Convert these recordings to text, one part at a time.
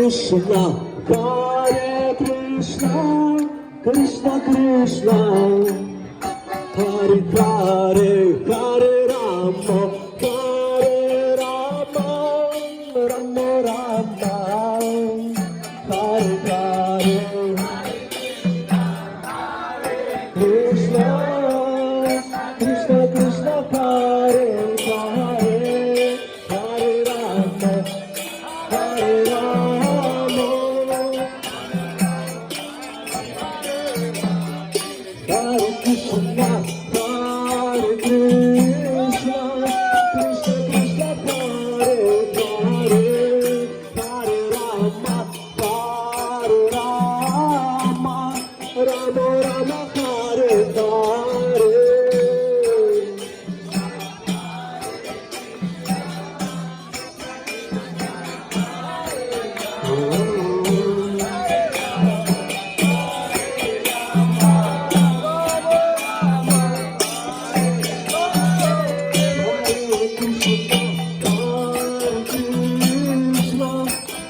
Krishna, Hare Krishna, Krishna Krishna, Hare Hare, Hare Rama, Hare Rama, Rama Rama, Hare Hare, Krishna, Krishna Krishna, Hare Hare, Hare Rama, Hare Rama, Hare Krishna, Hare Krishna, Krishna Krishna, Hare Hare, Hare Rama, Hare Rama, Rama Rama, Hare Hare.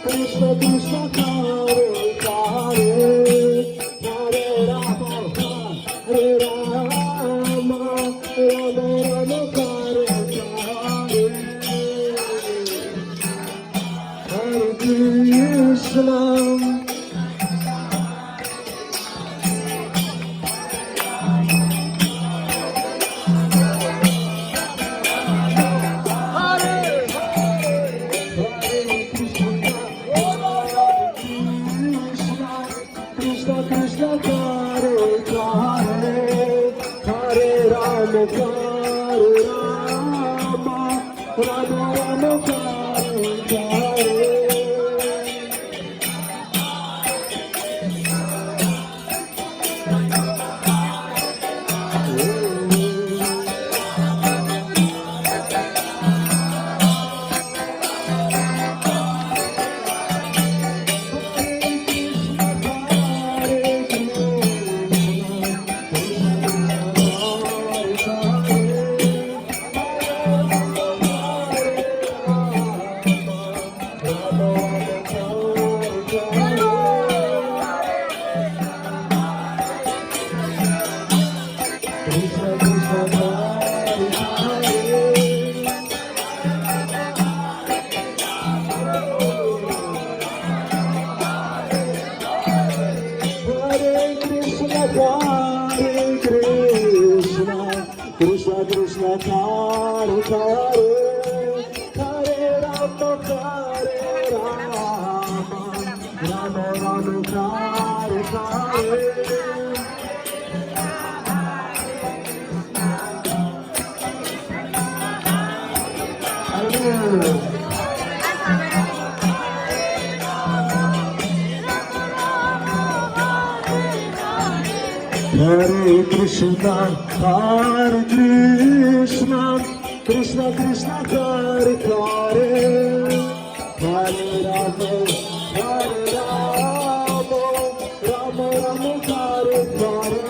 Krishna Krishna, Hare Hare, Hare Rama, Hare Rama, Rama Rama, Hare Hare, Hare Krishna. Krishna Krishna, Hare Hare, Hare Rama, Hare Rama, Rama Rama, Hare Hare. Krishna Krishna, Hare Hare, Hare Rama, Hare Rama, Rama Rama, Hare Hare. Hare Krishna, Hare Krishna, Krishna Krishna, Hare Hare, Hare Rama, Hare Rama, Rama Rama, Hare Hare.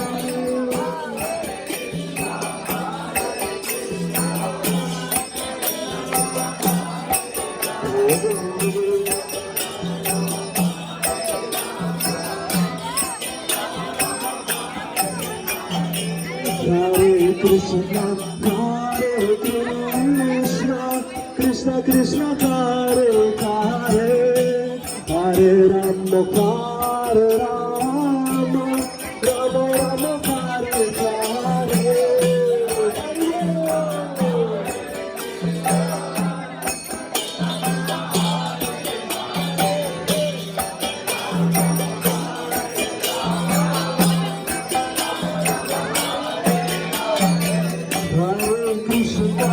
Hare Krishna, Hare Krishna, Krishna Krishna, Hare Hare, Hare Rama, Hare Rama, Rama Rama, Hare Hare. Hare Krishna,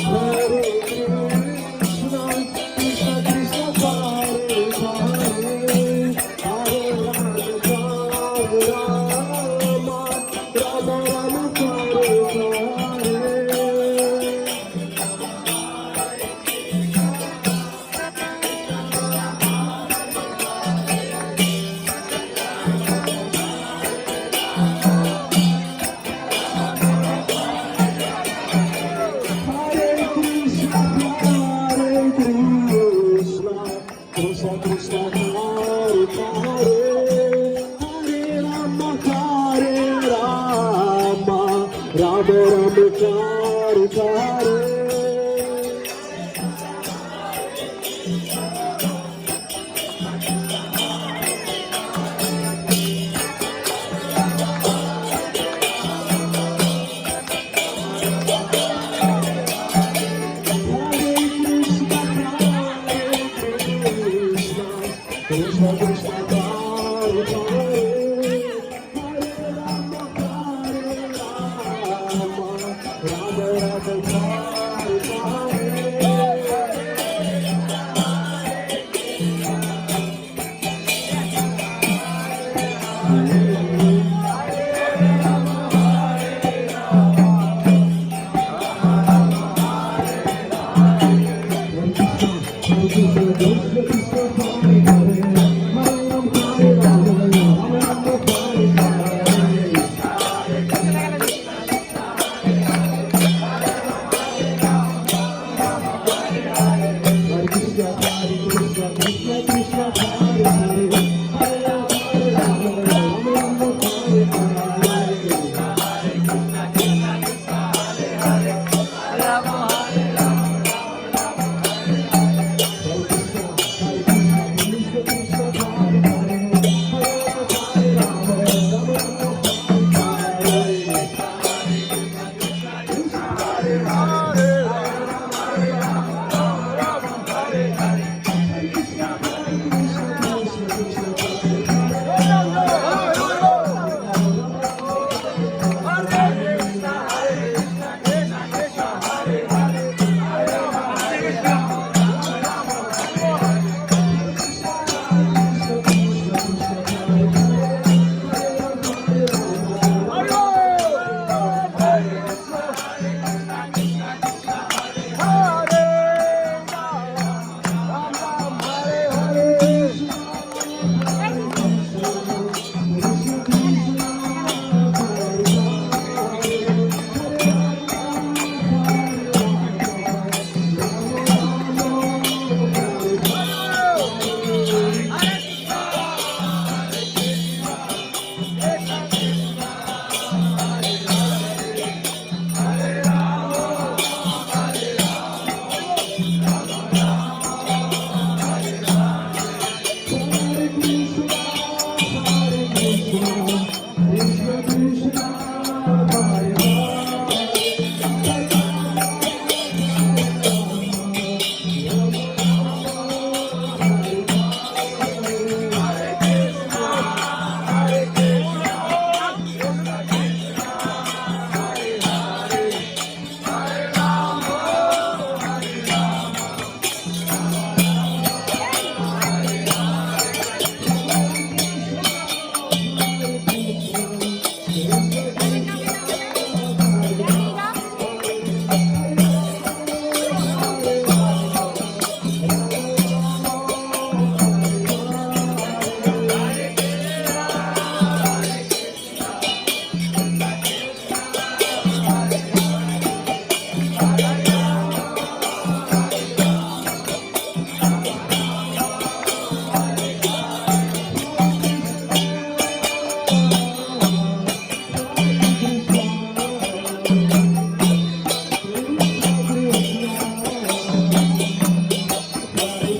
Hare Krishna, Krishna Krishna, Hare Hare, Hare Rama, Krishna, Hare Krishna,